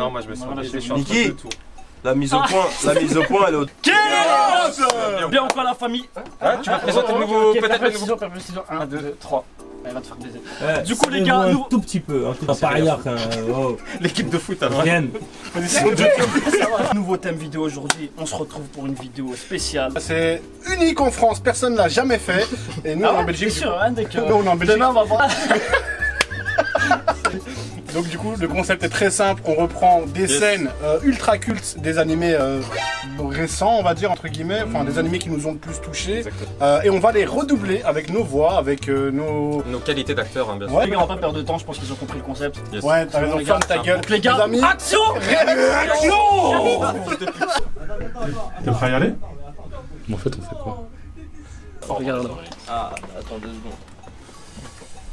Non, moi je me suis Voilà, embêté, je suis Niki. entre deux tours. La mise au point, elle est au... Bien encore la famille. Tu vas présenter le nouveau, peut-être le nouveau. 1, 2, 3. Elle va te faire plaisir. Du coup, les gars, un nous. tout petit peu, pas ailleurs quand L'équipe de foot, alors. Rien. Nouveau thème vidéo aujourd'hui. On se retrouve pour une vidéo spéciale. C'est unique en France, personne ne l'a jamais fait. Et nous, on est en Belgique. C'est sûr, hein, dès que. Nous, on est en Belgique. Demain, on va voir. Donc du coup, le concept est très simple. On reprend des scènes ultra cultes des animés récents, on va dire, entre guillemets. Enfin, des animés qui nous ont le plus touchés. Et on va les redoubler avec nos voix, avec nos qualités d'acteurs, hein, bien sûr. Ouais. Les gars, on va pas perdre de temps, je pense qu'ils ont compris le concept. Yes. Ouais, t'as raison, les ferme gars, ta gueule. Donc, les gars, amis. action. T'es prêt à y aller? En fait, on fait quoi? Regarde là. Ah, attends 2 secondes.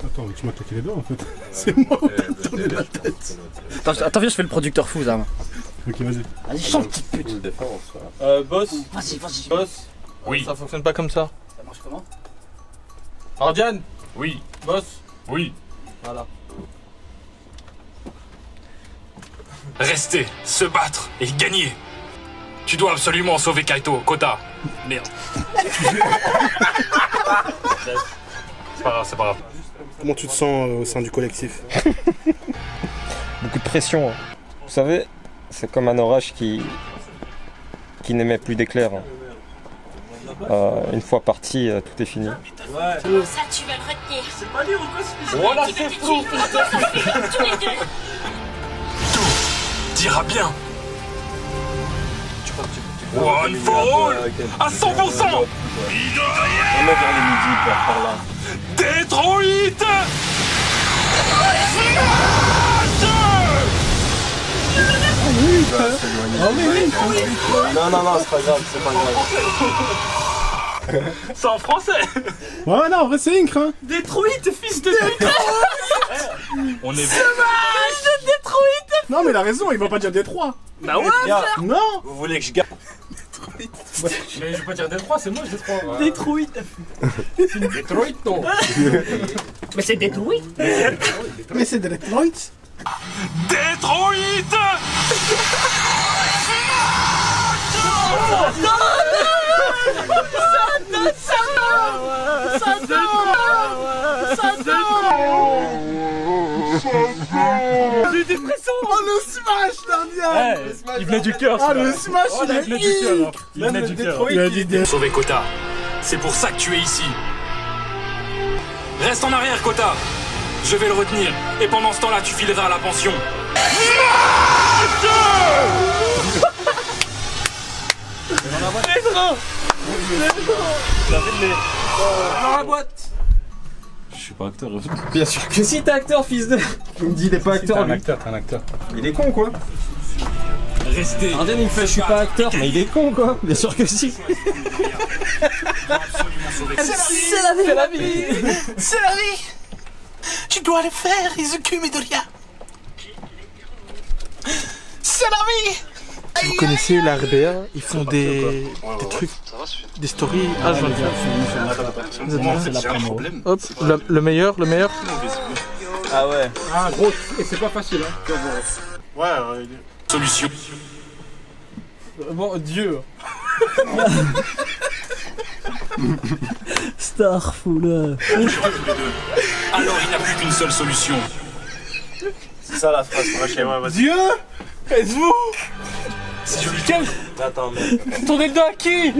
Attends, tu m'as claqué les doigts en fait. C'est moi qui ai tourné la tête. Attends, viens, je fais le producteur fou, Zam. Ok, vas-y. Vas-y, chante, petite pute. Boss, Vas-y. boss. Oui. Ça fonctionne pas comme ça. Ça marche comment? Ardiane. Oui. Boss. Oui. Voilà. Rester, se battre et gagner. Tu dois absolument sauver Kaito, Kota. Merde. C'est pas grave, c'est pas grave. Comment tu te sens au sein du collectif? Beaucoup de pression. Vous savez, c'est comme un orage qui n'émet plus d'éclairs. Une fois parti, tout est fini. Ça, tu vas le retenir. C'est pas dur ou quoi? Voilà, c'est fou. Tous les deux. Tout dira bien. One for all. À 100%. On met vers les midi, par là. Détruite. Non, c'est pas grave, c'est pas grave. C'est en français. Ouais, non, en vrai, c'est Inc, hein. Détruite, fils de pute. On est Non, mais il a raison, il va pas dire Détroit. Bah ouais. Non. Vous voulez que je garde? Mais je vais pas dire Détroit, c'est moi, je Détroit. Détruite. Détroit, non. Mais c'est détruite. Mais c'est de Detroit. détruite. J'ai des frissons. Oh, le smash, Damien. Il venait du cœur. Ah, le smash, il est venait du cœur. Il venait du cœur. Il a dit des... Sauver Kota. C'est pour ça que tu es ici. Reste en arrière, Kota. Je vais le retenir. Et pendant ce temps-là, tu fileras à la pension. Dans la boîte. Je suis pas acteur. Bien sûr que si, t'es acteur, fils de. Il me dit, il est pas acteur, lui. T'es un acteur. Il est con, quoi. Restez. Ardiane, il me fait, je suis pas acteur, mais il est con, quoi. Bien sûr que si. C'est la vie. C'est la vie. C'est la vie. Tu dois le faire, Izuku Midoriya. C'est la vie. Vous connaissez la RBA, ils font des trucs, des stories. Ah, je viens de faire. Hop, le meilleur. Ah ouais. Ah, gros, et c'est pas facile, hein. Ouais, Solution. Bon, Dieu. Starful. Alors il n'y a plus qu'une seule solution. C'est ça la phrase prochaine. Dieu, êtes-vous? Si je lui Attends, mais... Tournez le dos à qui?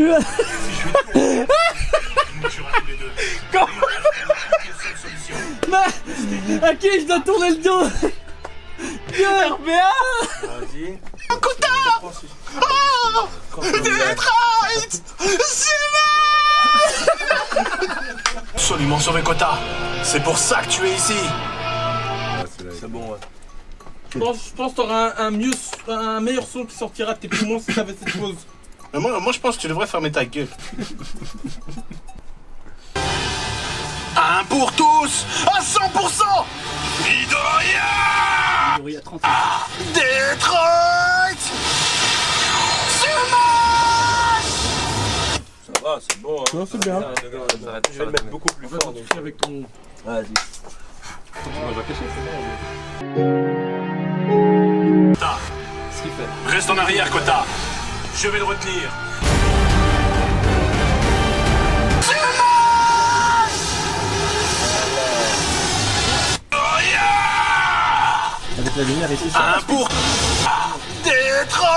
À qui je dois tourner le dos? RBA. Vas-y. Absolument sauver Kota. C'est pour ça que tu es ici. C'est bon, ouais. Je pense que t'auras un meilleur son qui sortira de tes poumons si t'avais cette chose. Mais moi, je pense que tu devrais fermer ta gueule. Un pour tous, à 100%. Midoriya. Il y a 30 Detroit. Smash. Ça va, c'est bon, hein. Non, c'est bien. Je vais le mettre beaucoup plus fort. donc. Avec ton... Vas-y. Reste en arrière, Kota. Je vais le retenir. Avec la lumière ici, ça. Un pour Detroit.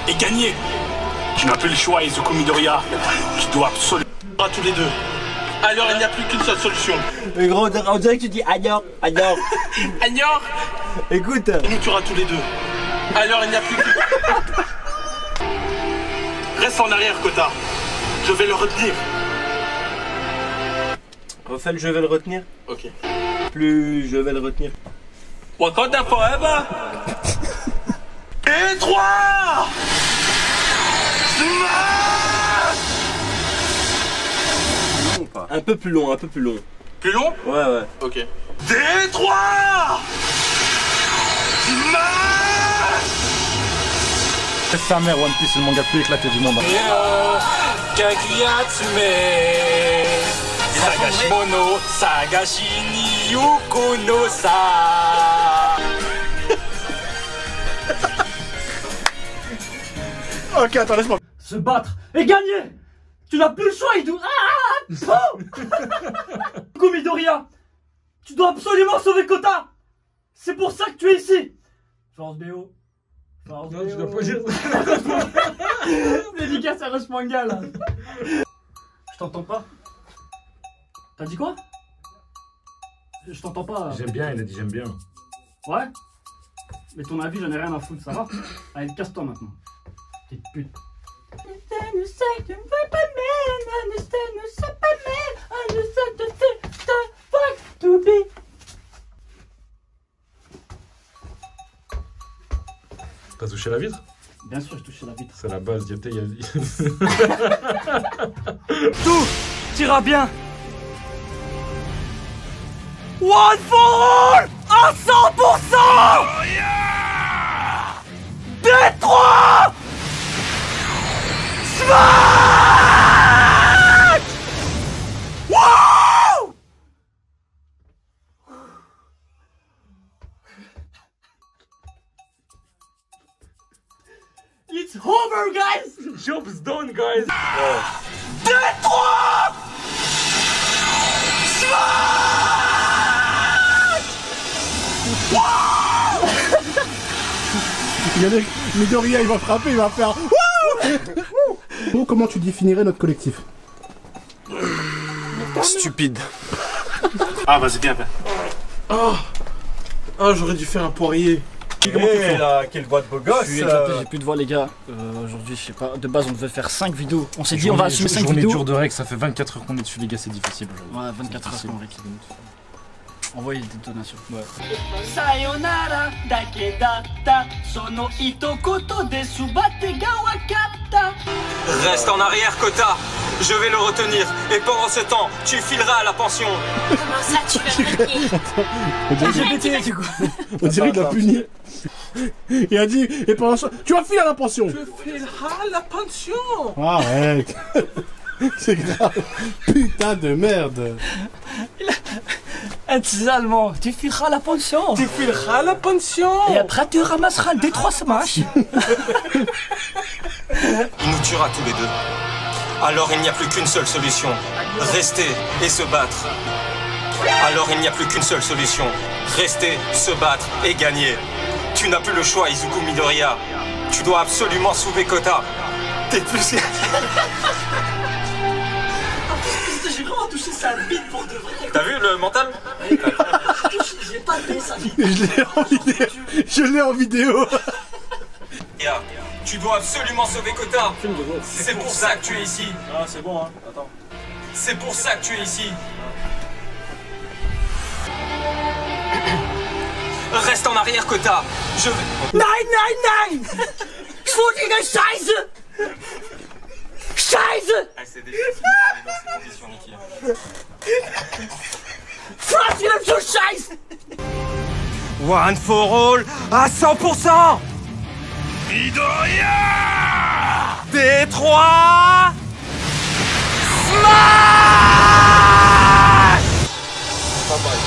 Et gagner. Tu n'as plus le choix, Izuku Midoriya. Tu dois absolument à tous les deux. Alors il n'y a plus qu'une seule solution. Mais gros, on dirait que tu dis Agnor, Agnor. Agnor. Écoute. Il nous tuera tous les deux. Alors il n'y a plus qu'une... Reste en arrière, Kota. Je vais le retenir. Refais le je vais le retenir. Ok. Plus je vais le retenir. Wakanda forever. Et 3. Un peu plus long, un peu plus long. Plus long? Ouais, ouais. Ok. Détroit. C'est sa mère, One Piece, c'est le manga le plus éclaté du monde. Kaguyatsume Sagashi Mono Sagashi ni Yuko no sa. Ok, attends, laisse-moi. Se battre et gagner. Tu n'as plus le choix, Idou. Izuku Midoriya, tu dois absolument sauver Kota. C'est pour ça que tu es ici. Force BO. Force BO. Tu dois pas dire Dédicace à Rush Manga là. Je t'entends pas. T'as dit quoi? Je t'entends pas. J'aime bien, il a dit j'aime bien. Ouais. Mais ton avis, j'en ai rien à foutre, ça va? Allez, casse-toi maintenant. Petite pute. T'as touché la vitre? Bien sûr, je touchais la vitre. C'est la base, il y a... Tout ira bien. One for all à 100%. Détroit. Smash. Wow. It's over, guys. Job's done, guys. Détroit. Midoriya il va frapper, il va faire. Bon, comment tu définirais notre collectif? Stupide. Ah vas-y viens. Oh, j'aurais dû faire un poirier. Eh là, quelle boîte beau gosse. Je suis éclaté, j'ai plus de voix les gars. Aujourd'hui je sais pas, de base on devait faire 5 vidéos. On s'est dit on va assumer 5 journée vidéos. dure de règles, ça fait 24 heures qu'on est dessus les gars, c'est difficile aujourd'hui. Ouais, 24 heures qu'on réclame. Envoyez des donations. Ouais. Sayonara dakedata sono itokoto de subate ga wakata. Reste en arrière, Kota. Je vais le retenir. Et pendant ce temps, tu fileras à la pension. Comment ça, tu vas le retenir? LGBT du coup. On dirait qu'il l'a puni. Il a dit, et pendant ça, tu vas filer à la pension. Tu fileras la pension. Arrête. C'est grave. Putain de merde. Un petit allemand, tu fileras la pension. Tu fileras la pension. Et après tu ramasseras le Détroit Smash. Il nous tuera tous les deux. Alors il n'y a plus qu'une seule solution. Rester et se battre. Alors il n'y a plus qu'une seule solution. Rester, se battre et gagner. Tu n'as plus le choix, Izuku Midoriya. Tu dois absolument sauver Kota. T'es plus... J'ai vraiment touché sa bite pour de vrai. T'as vu le mental? J'ai pas fait sa bite. Je l'ai en vidéo. Tu dois absolument sauver Kota. C'est pour ça que tu es ici. Ah, c'est bon, hein. Attends. C'est pour ça que tu es ici. Reste en arrière, Kota. Je vais... Nein, nein, nein. Schwulige Scheiße. Scheiße. C'est difficile d'aller dans ces conditions, Niki. Fraß wieder so Scheiß. One for all à 100%. Midoriya. Détroit. Smash. Pas mal.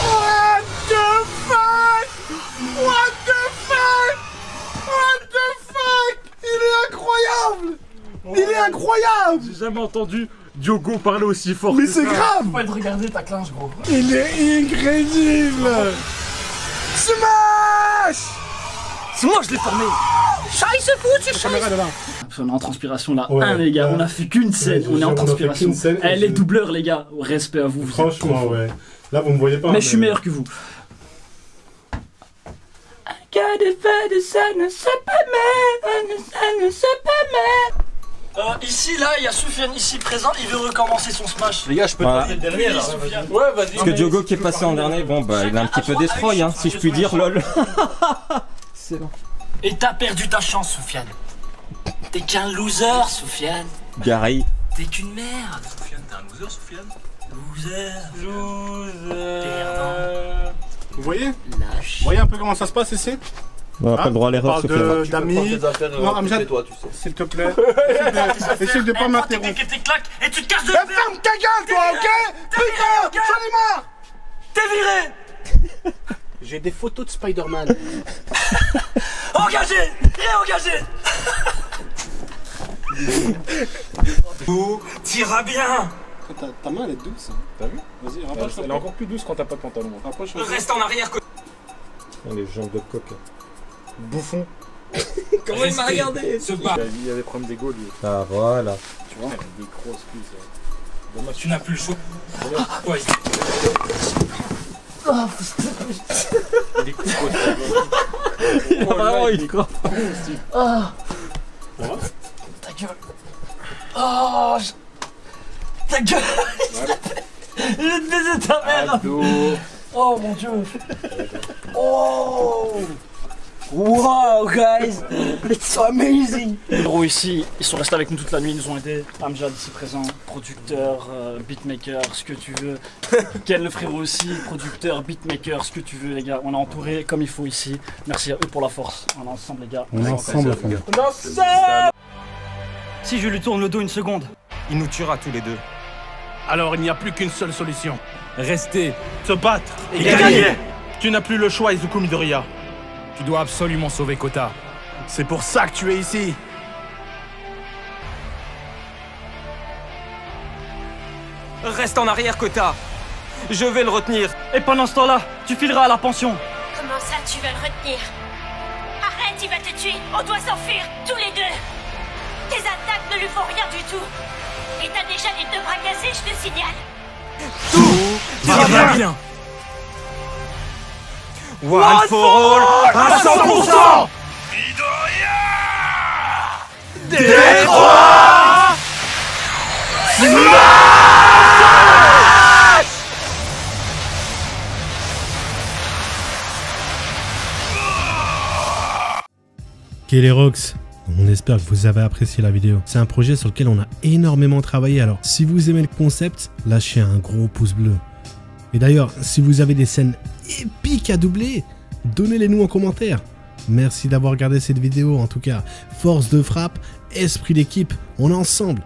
incroyable! J'ai jamais entendu Diogo parler aussi fort. Mais c'est grave! Faut être regardé ta clinche, gros. Il est incroyable! Smash! C'est moi, je l'ai formé. Scheiße, Fuß, Scheiße. On est en transpiration là. Ouais. Les gars, on a fait qu'une scène. On est en on a fait transpiration. qu'une scène, Les doubleurs, les gars, respect à vous. Franchement, ouais. Là, vous me voyez pas. Mais je suis meilleur que vous. Ici, là, il y a Soufiane ici présent, il veut recommencer son smash. Les gars, je peux Voilà. te le dernier là. Ouais, vas-y. Parce que Diogo qui est passé en dernier, bon bah il a un petit peu destroy, hein, si je puis dire, lol. C'est bon. Et t'as perdu ta chance, Soufiane. T'es qu'un loser, Soufiane. Gary. T'es qu'une merde. Soufiane, t'es un loser, Soufiane? Loser. Perdant. Vous voyez? Lâche. Vous voyez un peu comment ça se passe ici? On n'a pas le droit à l'erreur, On parle Sofiane. d'amis. Non, Amjad, toi, tu sais. s'il te plaît. Essaye de pas m'interrompre. Et tes claques et tu te casses de Mais ferme ta gueule, toi, ok? Putain, j'en ai marre! T'es viré. J'ai des photos de Spider-Man. Engagé. Réengagé. Tout ira bien. Ta main, elle est douce. Hein. T'as vu? Vas-y, rapproche-toi. Elle est encore plus douce quand t'as pas de pantalon. Rapproche-toi. Reste en arrière. Les jambes de coq. Bouffon. Comment il m'a regardé? Se bat. Il a des problèmes d'ego, lui. Ah voilà. Tu vois? Des grosses cuisses. Dommage. Tu n'as plus le choix. Ouais. Il est coco. Il a vraiment eu quoi. Ta gueule. Oh. Ta gueule. Il va te baiser ta mère. Oh mon dieu. Oh. Wow guys, it's so amazing. Les gros ici, ils sont restés avec nous toute la nuit, ils nous ont aidés. Amjad ici présent, producteur, beatmaker, ce que tu veux. Ken le frérot aussi, producteur, beatmaker, ce que tu veux les gars. On est entouré comme il faut ici. Merci à eux pour la force. On est ensemble les gars. On est ensemble, la famille. On est ensemble. Si je lui tourne le dos une seconde, Il nous tuera tous les deux. Alors il n'y a plus qu'une seule solution. Rester. Se battre et gagner. Tu n'as plus le choix, Izuku Midoriya. Tu dois absolument sauver Kota. C'est pour ça que tu es ici. Reste en arrière, Kota. Je vais le retenir. Et pendant ce temps-là, tu fileras à la pension. Comment ça, tu vas le retenir? Arrête, il va te tuer. On doit s'enfuir, tous les deux. Tes attaques ne lui font rien du tout. Et t'as déjà les deux bras cassés, je te signale. Va bien. One for all, à 100%. Détroit. Kellerox, on espère que vous avez apprécié la vidéo. C'est un projet sur lequel on a énormément travaillé, alors si vous aimez le concept, lâchez un gros pouce bleu. Et d'ailleurs, si vous avez des scènes épiques à doubler, donnez-les nous en commentaire. Merci d'avoir regardé cette vidéo, en tout cas, force de frappe, esprit d'équipe, on est ensemble.